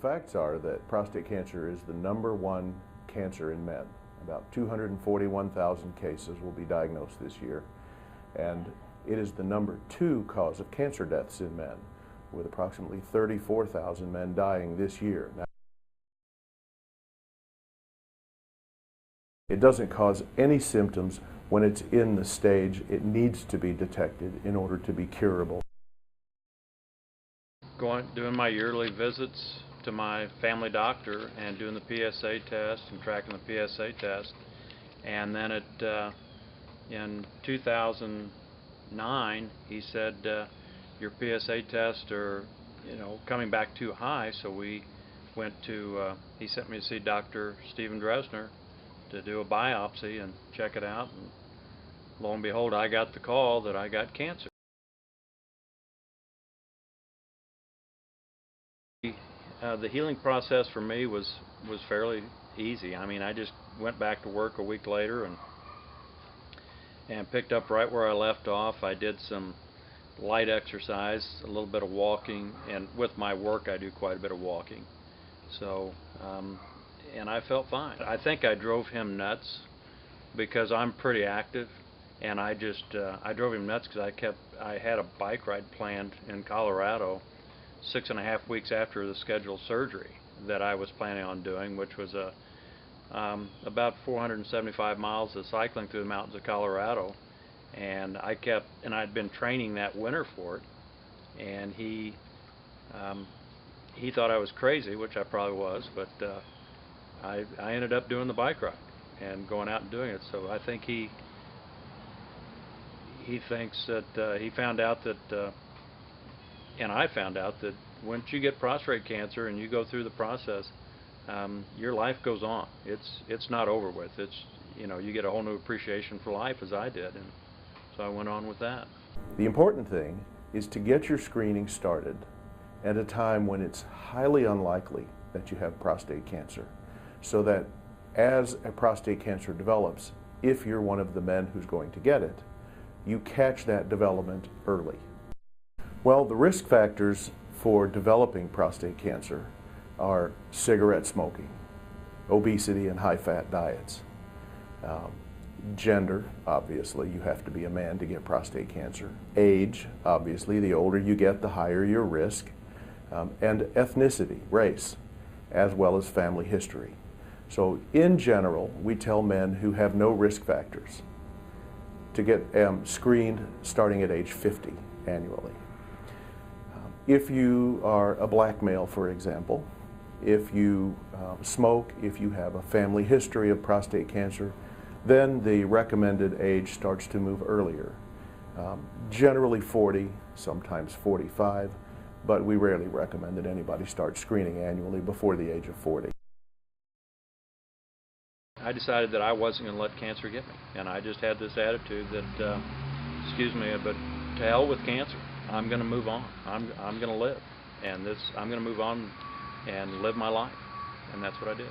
facts are that prostate cancer is the #1 cancer in men. About 241,000 cases will be diagnosed this year, and it is the #2 cause of cancer deaths in men, with approximately 34,000 men dying this year. Now, it doesn't cause any symptoms when it's in the stage it needs to be detected in order to be curable. Doing my yearly visits to my family doctor and doing the PSA test and tracking the PSA test, and then in 2009 he said your PSA tests are coming back too high, so we went to he sent me to see Dr. Dresner to do a biopsy and check it out, and lo and behold, I got the call that I got cancer. The healing process for me was fairly easy. I mean, I just went back to work a week later and picked up right where I left off. I did some light exercise, a little bit of walking, and with my work I do quite a bit of walking. So, and I felt fine. I think I drove him nuts because I'm pretty active, and I drove him nuts because I had a bike ride planned in Colorado 6.5 weeks after the scheduled surgery that I was planning on doing, which was about 475 miles of cycling through the mountains of Colorado, and I'd been training that winter for it, and he thought I was crazy, which I probably was, but I ended up doing the bike ride and going out and doing it. So I think he thinks that he found out that and I found out that once you get prostate cancer and you go through the process, your life goes on. It's not over with. You get a whole new appreciation for life, as I did, and so I went on with that. The important thing is to get your screening started at a time when it's highly unlikely that you have prostate cancer, so that as a prostate cancer develops, if you're one of the men who's going to get it, you catch that development early. Well, the risk factors for developing prostate cancer are cigarette smoking, obesity and high-fat diets, gender, obviously, you have to be a man to get prostate cancer, age, obviously, the older you get, the higher your risk, and ethnicity, race, as well as family history. So in general, we tell men who have no risk factors to get screened starting at age 50 annually. If you are a black male, for example, if you smoke, if you have a family history of prostate cancer, then the recommended age starts to move earlier. Generally 40, sometimes 45, but we rarely recommend that anybody start screening annually before the age of 40. I decided that I wasn't going to let cancer get me, and I just had this attitude that, excuse me, but to hell with cancer. I'm going to move on. I'm going to live, and I'm going to move on and live my life, and that's what I did.